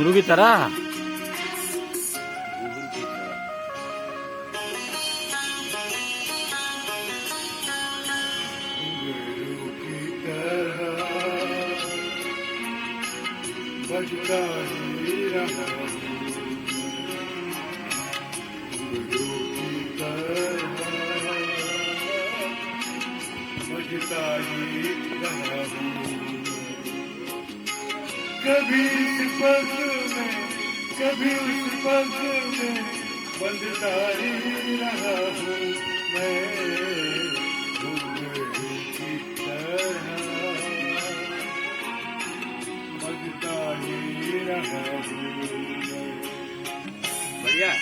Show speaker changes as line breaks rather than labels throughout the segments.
घुंघरू की तरह।
बजता ही रहा बजता ही रहा कभी इस पग में कभी उस पग में बजता ही रहा हूँ मैं घुंघरू की तरह बजता ही रहा हूँ।
बढ़िया।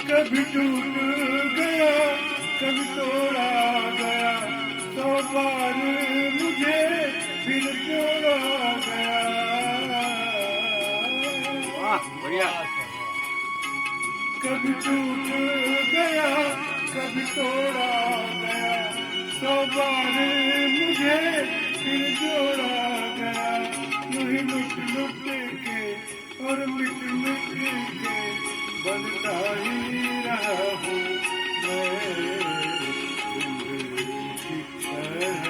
कभी टूट गया कभी तोड़ा गया तो बार मुझे फिर जोड़ा गया।
बढ़िया।
कभी टूट गया कभी तोड़ा गया तो बार मुझे फिर जोड़ा गया। यूं ही लुट लुट के और मिट मिट के बनता ही रहा हूँ मैं घुंघरू की तरह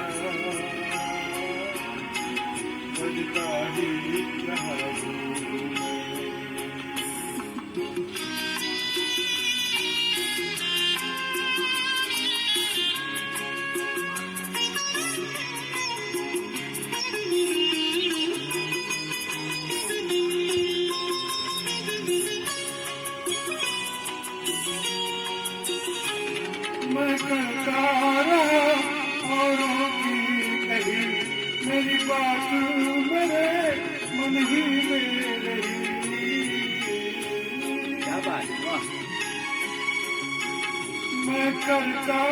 बनता ही रहा हूँ। मैं करता रहा औरों की कही मेरी बात मेरे मन ही में रही।
क्या बात। वाह।
मैं करता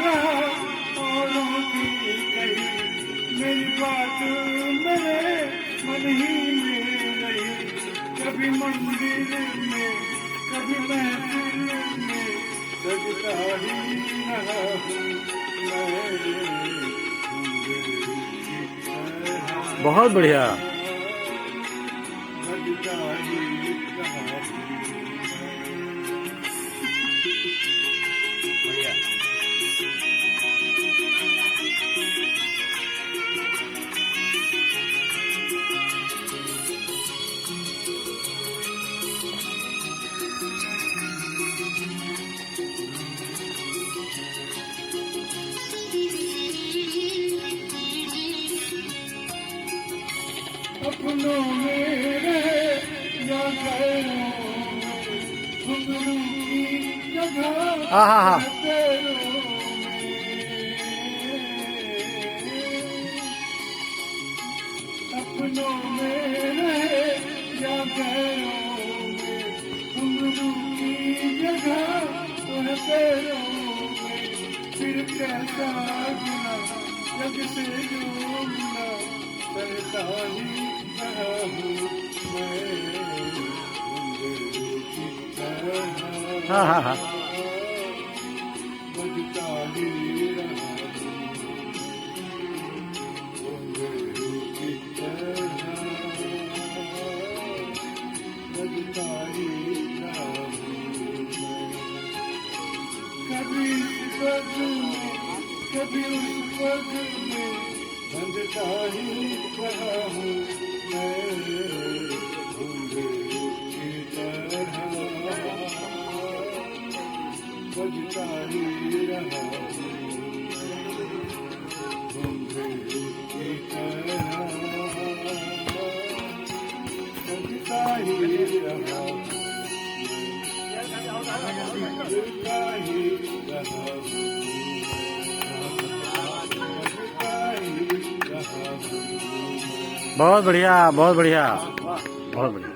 रहा औरों की कही मेरी बात मेरे मन ही में रही। कभी मंदिर में कभी महफिल में सजता ही रहा हूँ मैं घुंघरू की तरह
बहुत बढ़िया।
सजता ही रहा हूँ।
बढ़िया।
अपनों में रहे या गैरों में घुंघरू की जगह
हाँ।
पैरों में। अपनों में रहे या गैरों में घुंघरू की जगह पैरों में। फिर कैसा गुना जग से जो मिला करता ही रहा हूँ मैं घुंघरू की तरह
हाँ।
बजता ही रहा हूँ घुंघरू की तरह बजता ही रहा हूँ मैं। कभी इस पग में कभी उस पग में बजता ही रहा हूँ मैं घुंघरू की तरह बजता ही रहा हूँ घुंघरू की तरह बजता ही रहा हूँ बजता ही रहा हूँ।
बहुत बढ़िया। बहुत बढ़िया। बहुत बढ़िया।